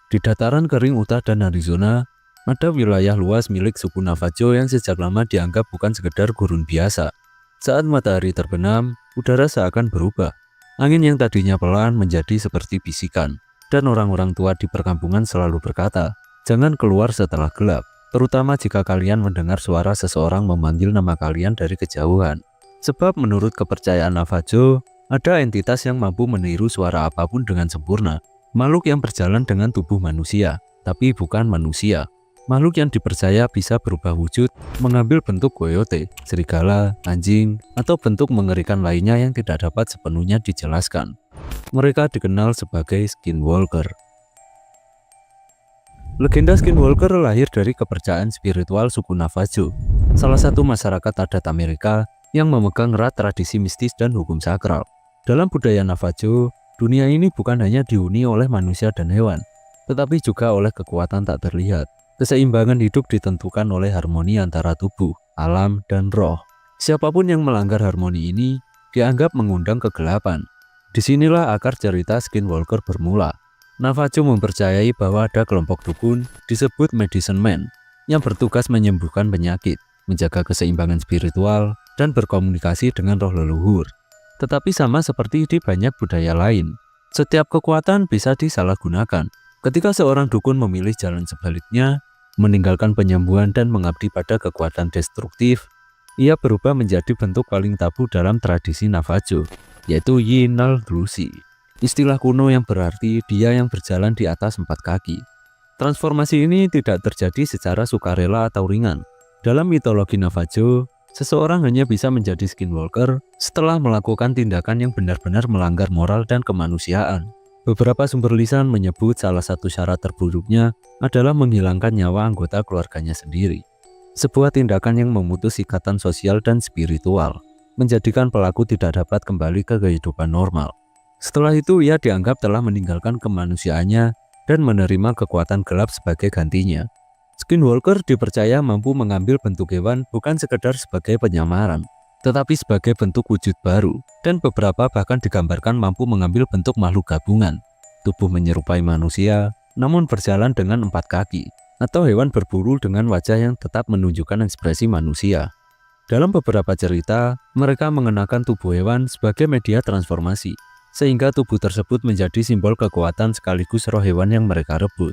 Di dataran kering Utah dan Arizona, ada wilayah luas milik suku Navajo yang sejak lama dianggap bukan sekedar gurun biasa. Saat matahari terbenam, udara seakan berubah. Angin yang tadinya pelan menjadi seperti bisikan, dan orang-orang tua di perkampungan selalu berkata, "Jangan keluar setelah gelap," terutama jika kalian mendengar suara seseorang memanggil nama kalian dari kejauhan. Sebab menurut kepercayaan Navajo, ada entitas yang mampu meniru suara apapun dengan sempurna. Makhluk yang berjalan dengan tubuh manusia, tapi bukan manusia. Makhluk yang dipercaya bisa berubah wujud, mengambil bentuk coyote, serigala, anjing, atau bentuk mengerikan lainnya yang tidak dapat sepenuhnya dijelaskan. Mereka dikenal sebagai skinwalker. Legenda skinwalker lahir dari kepercayaan spiritual suku Navajo, salah satu masyarakat adat Amerika yang memegang erat tradisi mistis dan hukum sakral. Dalam budaya Navajo, dunia ini bukan hanya dihuni oleh manusia dan hewan, tetapi juga oleh kekuatan tak terlihat. Keseimbangan hidup ditentukan oleh harmoni antara tubuh, alam, dan roh. Siapapun yang melanggar harmoni ini dianggap mengundang kegelapan. Disinilah akar cerita skinwalker bermula. Navajo mempercayai bahwa ada kelompok dukun disebut medicine man yang bertugas menyembuhkan penyakit, menjaga keseimbangan spiritual, dan berkomunikasi dengan roh leluhur. Tetapi sama seperti di banyak budaya lain, setiap kekuatan bisa disalahgunakan. Ketika seorang dukun memilih jalan sebaliknya, meninggalkan penyembuhan dan mengabdi pada kekuatan destruktif, ia berubah menjadi bentuk paling tabu dalam tradisi Navajo, yaitu Yinal Drusi, istilah kuno yang berarti dia yang berjalan di atas 4 kaki. Transformasi ini tidak terjadi secara sukarela atau ringan. Dalam mitologi Navajo, seseorang hanya bisa menjadi skinwalker setelah melakukan tindakan yang benar-benar melanggar moral dan kemanusiaan. Beberapa sumber lisan menyebut salah satu syarat terburuknya adalah menghilangkan nyawa anggota keluarganya sendiri. Sebuah tindakan yang memutus ikatan sosial dan spiritual, menjadikan pelaku tidak dapat kembali ke kehidupan normal. Setelah itu ia dianggap telah meninggalkan kemanusiaannya dan menerima kekuatan gelap sebagai gantinya. Skinwalker dipercaya mampu mengambil bentuk hewan bukan sekedar sebagai penyamaran, tetapi sebagai bentuk wujud baru, dan beberapa bahkan digambarkan mampu mengambil bentuk makhluk gabungan, tubuh menyerupai manusia, namun berjalan dengan 4 kaki, atau hewan berburu dengan wajah yang tetap menunjukkan ekspresi manusia. Dalam beberapa cerita, mereka mengenakan tubuh hewan sebagai media transformasi, sehingga tubuh tersebut menjadi simbol kekuatan sekaligus roh hewan yang mereka rebut.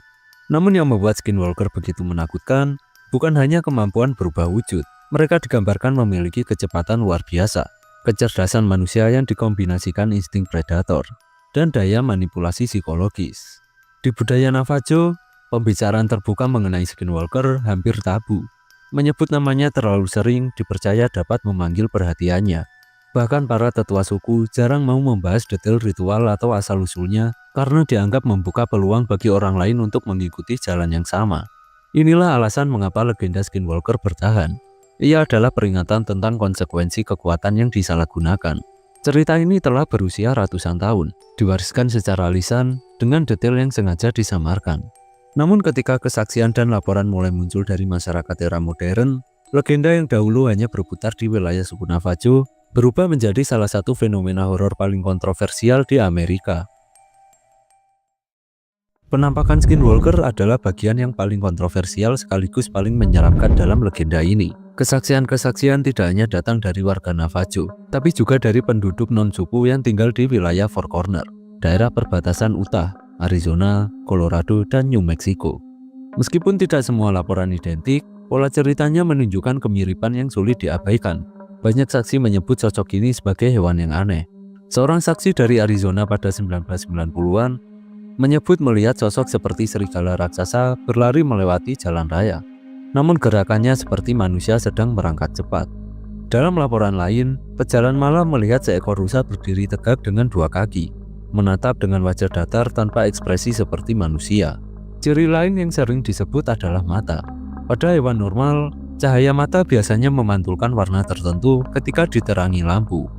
Namun yang membuat skinwalker begitu menakutkan, bukan hanya kemampuan berubah wujud. Mereka digambarkan memiliki kecepatan luar biasa, kecerdasan manusia yang dikombinasikan insting predator, dan daya manipulasi psikologis. Di budaya Navajo, pembicaraan terbuka mengenai skinwalker hampir tabu. Menyebut namanya terlalu sering dipercaya dapat memanggil perhatiannya. Bahkan para tetua suku jarang mau membahas detail ritual atau asal-usulnya karena dianggap membuka peluang bagi orang lain untuk mengikuti jalan yang sama. Inilah alasan mengapa legenda skinwalker bertahan. Ia adalah peringatan tentang konsekuensi kekuatan yang disalahgunakan. Cerita ini telah berusia ratusan tahun, diwariskan secara lisan dengan detail yang sengaja disamarkan. Namun ketika kesaksian dan laporan mulai muncul dari masyarakat era modern, legenda yang dahulu hanya berputar di wilayah suku Navajo berubah menjadi salah satu fenomena horor paling kontroversial di Amerika. Penampakan skinwalker adalah bagian yang paling kontroversial sekaligus paling menyeramkan dalam legenda ini. Kesaksian-kesaksian tidak hanya datang dari warga Navajo, tapi juga dari penduduk non-suku yang tinggal di wilayah Four Corner, daerah perbatasan Utah, Arizona, Colorado, dan New Mexico. Meskipun tidak semua laporan identik, pola ceritanya menunjukkan kemiripan yang sulit diabaikan. Banyak saksi menyebut sosok ini sebagai hewan yang aneh. Seorang saksi dari Arizona pada 1990-an menyebut melihat sosok seperti serigala raksasa berlari melewati jalan raya. Namun gerakannya seperti manusia sedang merangkak cepat. Dalam laporan lain, pejalan malam melihat seekor rusa berdiri tegak dengan 2 kaki, menatap dengan wajah datar tanpa ekspresi seperti manusia. Ciri lain yang sering disebut adalah mata. Pada hewan normal, cahaya mata biasanya memantulkan warna tertentu ketika diterangi lampu.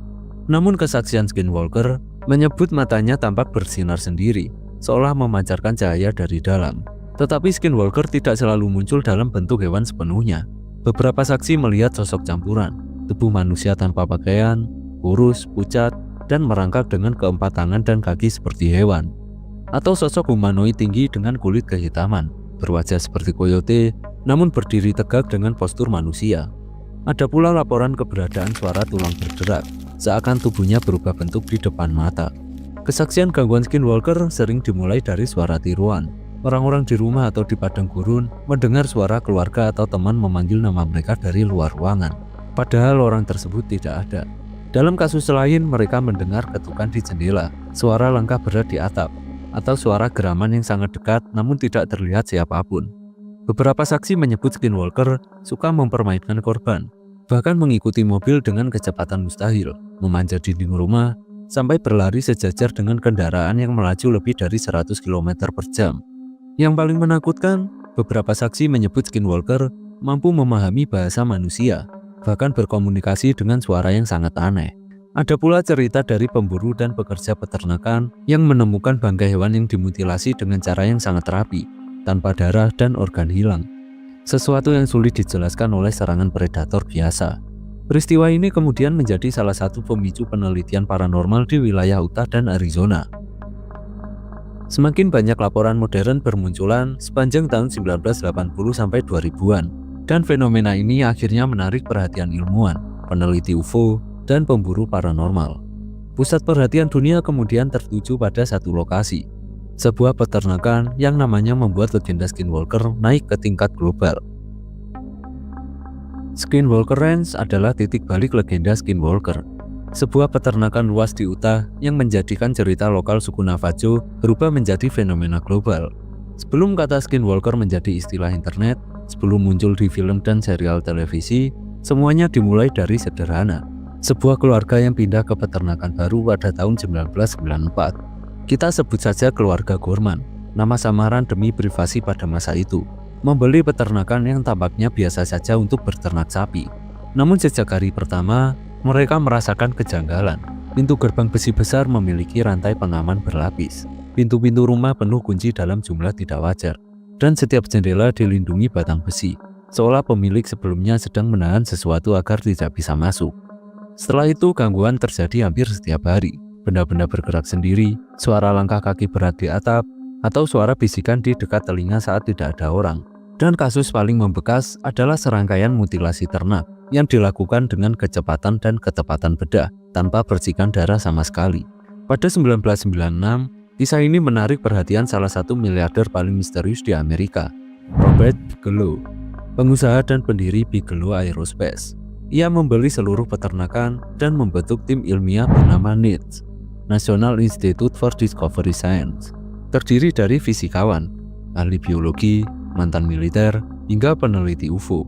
Namun kesaksian skinwalker menyebut matanya tampak bersinar sendiri, seolah memancarkan cahaya dari dalam. Tetapi skinwalker tidak selalu muncul dalam bentuk hewan sepenuhnya. Beberapa saksi melihat sosok campuran, tubuh manusia tanpa pakaian, kurus, pucat, dan merangkak dengan keempat tangan dan kaki seperti hewan. atau sosok humanoid tinggi dengan kulit kehitaman, berwajah seperti coyote, namun berdiri tegak dengan postur manusia. Ada pula laporan keberadaan suara tulang bergerak, seakan tubuhnya berubah bentuk di depan mata. Kesaksian gangguan skinwalker sering dimulai dari suara tiruan. Orang-orang di rumah atau di padang gurun mendengar suara keluarga atau teman memanggil nama mereka dari luar ruangan, padahal orang tersebut tidak ada. Dalam kasus lain, mereka mendengar ketukan di jendela, suara langkah berat di atap, atau suara geraman yang sangat dekat namun tidak terlihat siapapun. Beberapa saksi menyebut skinwalker suka mempermainkan korban, bahkan mengikuti mobil dengan kecepatan mustahil, memanjat dinding rumah, sampai berlari sejajar dengan kendaraan yang melaju lebih dari 100 km per jam. Yang paling menakutkan, beberapa saksi menyebut skinwalker mampu memahami bahasa manusia, bahkan berkomunikasi dengan suara yang sangat aneh. Ada pula cerita dari pemburu dan pekerja peternakan yang menemukan bangkai hewan yang dimutilasi dengan cara yang sangat rapi, tanpa darah dan organ hilang. Sesuatu yang sulit dijelaskan oleh serangan predator biasa. Peristiwa ini kemudian menjadi salah satu pemicu penelitian paranormal di wilayah Utah dan Arizona. Semakin banyak laporan modern bermunculan sepanjang tahun 1980 sampai 2000-an, dan fenomena ini akhirnya menarik perhatian ilmuwan, peneliti UFO, dan pemburu paranormal. Pusat perhatian dunia kemudian tertuju pada satu lokasi, sebuah peternakan yang namanya membuat legenda skinwalker naik ke tingkat global. Skinwalker Ranch adalah titik balik legenda skinwalker, sebuah peternakan luas di Utah yang menjadikan cerita lokal suku Navajo berubah menjadi fenomena global. Sebelum kata skinwalker menjadi istilah internet, sebelum muncul di film dan serial televisi, semuanya dimulai dari sederhana. Sebuah keluarga yang pindah ke peternakan baru pada tahun 1994. Kita sebut saja keluarga Gorman, nama samaran demi privasi pada masa itu. Membeli peternakan yang tampaknya biasa saja untuk berternak sapi. Namun sejak hari pertama, mereka merasakan kejanggalan. Pintu gerbang besi besar memiliki rantai pengaman berlapis. Pintu-pintu rumah penuh kunci dalam jumlah tidak wajar. Dan setiap jendela dilindungi batang besi, seolah pemilik sebelumnya sedang menahan sesuatu agar tidak bisa masuk. Setelah itu gangguan terjadi hampir setiap hari. Benda-benda bergerak sendiri, suara langkah kaki berat di atap, atau suara bisikan di dekat telinga saat tidak ada orang. Dan kasus paling membekas adalah serangkaian mutilasi ternak yang dilakukan dengan kecepatan dan ketepatan bedah tanpa percikan darah sama sekali. Pada 1996, kisah ini menarik perhatian salah satu miliarder paling misterius di Amerika, Robert Bigelow, pengusaha dan pendiri Bigelow Aerospace. Ia membeli seluruh peternakan dan membentuk tim ilmiah bernama NIDS, National Institute for Discovery Science, terdiri dari fisikawan, ahli biologi, mantan militer, hingga peneliti UFO.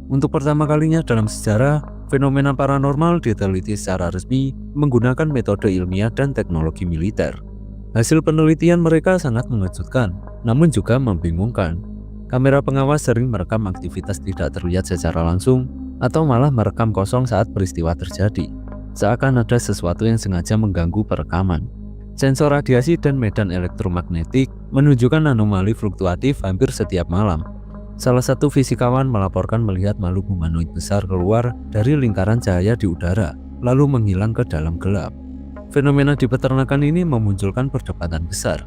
Untuk pertama kalinya dalam sejarah, fenomena paranormal diteliti secara resmi menggunakan metode ilmiah dan teknologi militer. Hasil penelitian mereka sangat mengejutkan, namun juga membingungkan. Kamera pengawas sering merekam aktivitas tidak terlihat secara langsung, atau malah merekam kosong saat peristiwa terjadi, seakan ada sesuatu yang sengaja mengganggu perekaman. Sensor radiasi dan medan elektromagnetik menunjukkan anomali fluktuatif hampir setiap malam. Salah satu fisikawan melaporkan melihat makhluk humanoid besar keluar dari lingkaran cahaya di udara, lalu menghilang ke dalam gelap. Fenomena di peternakan ini memunculkan perdebatan besar.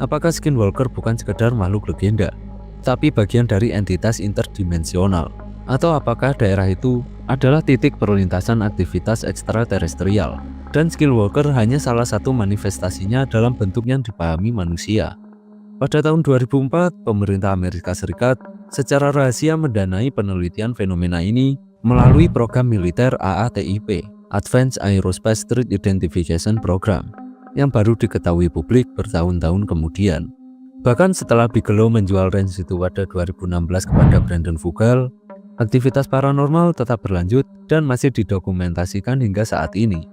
Apakah skinwalker bukan sekedar makhluk legenda, tapi bagian dari entitas interdimensional? Atau apakah daerah itu adalah titik perlintasan aktivitas ekstraterestrial, dan skinwalker hanya salah satu manifestasinya dalam bentuk yang dipahami manusia? Pada tahun 2004, pemerintah Amerika Serikat secara rahasia mendanai penelitian fenomena ini melalui program militer AATIP, Advanced Aerospace Threat Identification Program, yang baru diketahui publik bertahun-tahun kemudian. Bahkan setelah Bigelow menjual range itu pada 2016 kepada Brandon Vogel, aktivitas paranormal tetap berlanjut dan masih didokumentasikan hingga saat ini.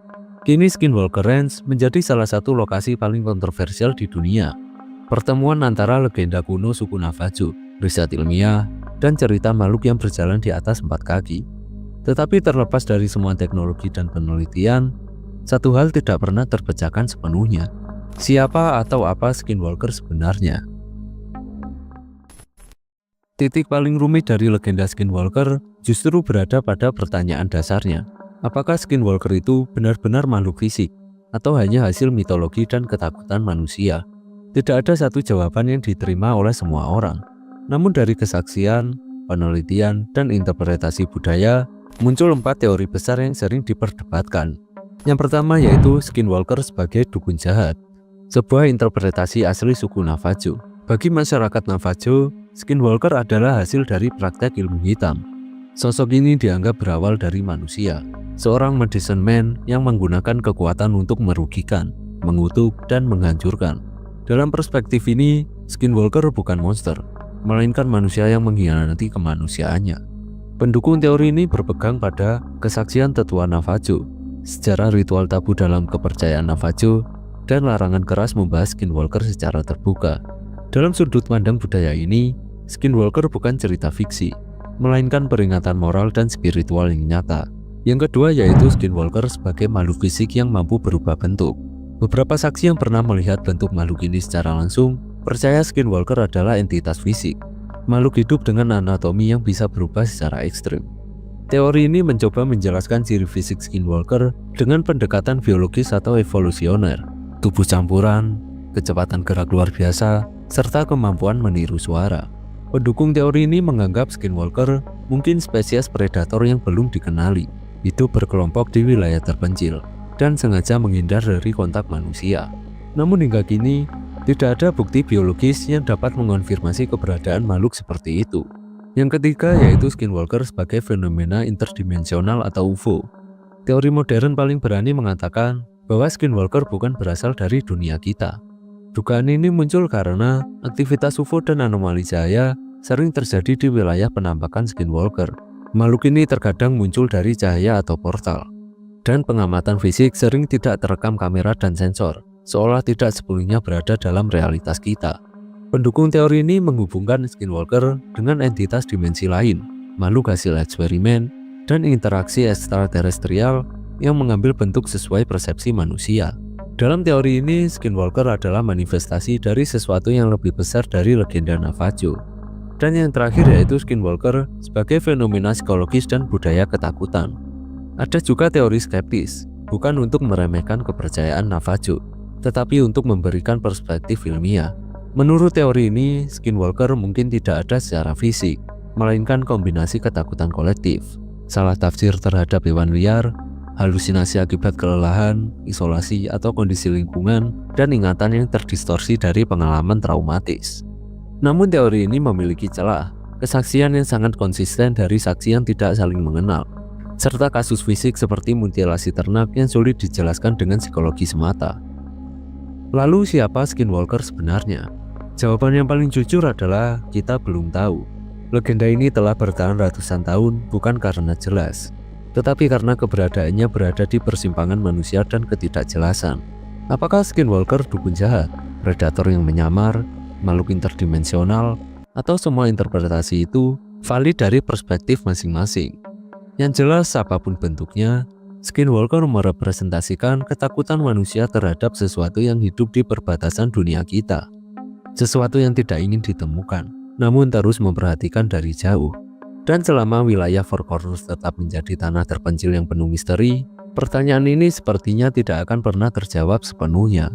Kini Skinwalker Ranch menjadi salah satu lokasi paling kontroversial di dunia. Pertemuan antara legenda kuno suku Navajo, riset ilmiah, dan cerita makhluk yang berjalan di atas 4 kaki. Tetapi terlepas dari semua teknologi dan penelitian, satu hal tidak pernah terpecahkan sepenuhnya. Siapa atau apa Skinwalker sebenarnya? Titik paling rumit dari legenda Skinwalker justru berada pada pertanyaan dasarnya. Apakah Skinwalker itu benar-benar makhluk fisik, atau hanya hasil mitologi dan ketakutan manusia? Tidak ada satu jawaban yang diterima oleh semua orang. Namun dari kesaksian, penelitian, dan interpretasi budaya, muncul 4 teori besar yang sering diperdebatkan. Yang pertama yaitu Skinwalker sebagai dukun jahat, sebuah interpretasi asli suku Navajo. Bagi masyarakat Navajo, Skinwalker adalah hasil dari praktek ilmu hitam. Sosok ini dianggap berawal dari manusia, seorang medicine man yang menggunakan kekuatan untuk merugikan, mengutuk, dan menghancurkan. Dalam perspektif ini, Skinwalker bukan monster, melainkan manusia yang mengkhianati kemanusiaannya. Pendukung teori ini berpegang pada kesaksian tetua Navajo, sejarah ritual tabu dalam kepercayaan Navajo, dan larangan keras membahas Skinwalker secara terbuka. Dalam sudut pandang budaya ini, Skinwalker bukan cerita fiksi, melainkan peringatan moral dan spiritual yang nyata. Yang kedua yaitu Skinwalker sebagai makhluk fisik yang mampu berubah bentuk. Beberapa saksi yang pernah melihat bentuk makhluk ini secara langsung percaya Skinwalker adalah entitas fisik, makhluk hidup dengan anatomi yang bisa berubah secara ekstrim. Teori ini mencoba menjelaskan ciri fisik Skinwalker dengan pendekatan biologis atau evolusioner, tubuh campuran, kecepatan gerak luar biasa, serta kemampuan meniru suara. Pendukung teori ini menganggap Skinwalker mungkin spesies predator yang belum dikenali, hidup berkelompok di wilayah terpencil, dan sengaja menghindar dari kontak manusia. Namun hingga kini, tidak ada bukti biologis yang dapat mengonfirmasi keberadaan makhluk seperti itu. Yang ketiga yaitu Skinwalker sebagai fenomena interdimensional atau UFO. Teori modern paling berani mengatakan bahwa Skinwalker bukan berasal dari dunia kita. Dugaan ini muncul karena aktivitas UFO dan anomali cahaya sering terjadi di wilayah penampakan Skinwalker. Makhluk ini terkadang muncul dari cahaya atau portal. Dan pengamatan fisik sering tidak terekam kamera dan sensor, seolah tidak sepenuhnya berada dalam realitas kita. Pendukung teori ini menghubungkan Skinwalker dengan entitas dimensi lain, makhluk hasil eksperimen, dan interaksi ekstraterestrial yang mengambil bentuk sesuai persepsi manusia. Dalam teori ini, Skinwalker adalah manifestasi dari sesuatu yang lebih besar dari legenda Navajo. Dan yang terakhir yaitu Skinwalker sebagai fenomena psikologis dan budaya ketakutan. Ada juga teori skeptis, bukan untuk meremehkan kepercayaan Navajo, tetapi untuk memberikan perspektif ilmiah. Menurut teori ini, Skinwalker mungkin tidak ada secara fisik, melainkan kombinasi ketakutan kolektif, salah tafsir terhadap hewan liar, halusinasi akibat kelelahan, isolasi atau kondisi lingkungan, dan ingatan yang terdistorsi dari pengalaman traumatis. Namun teori ini memiliki celah, kesaksian yang sangat konsisten dari saksi yang tidak saling mengenal, serta kasus fisik seperti mutilasi ternak yang sulit dijelaskan dengan psikologi semata. Lalu siapa Skinwalker sebenarnya? Jawaban yang paling jujur adalah kita belum tahu. Legenda ini telah bertahan ratusan tahun bukan karena jelas, tetapi karena keberadaannya berada di persimpangan manusia dan ketidakjelasan. Apakah Skinwalker dukun jahat, predator yang menyamar, makhluk interdimensional, atau semua interpretasi itu valid dari perspektif masing-masing? Yang jelas apapun bentuknya, Skinwalker merepresentasikan ketakutan manusia terhadap sesuatu yang hidup di perbatasan dunia kita. Sesuatu yang tidak ingin ditemukan, namun terus memperhatikan dari jauh. Dan selama wilayah Four Corners tetap menjadi tanah terpencil yang penuh misteri, pertanyaan ini sepertinya tidak akan pernah terjawab sepenuhnya.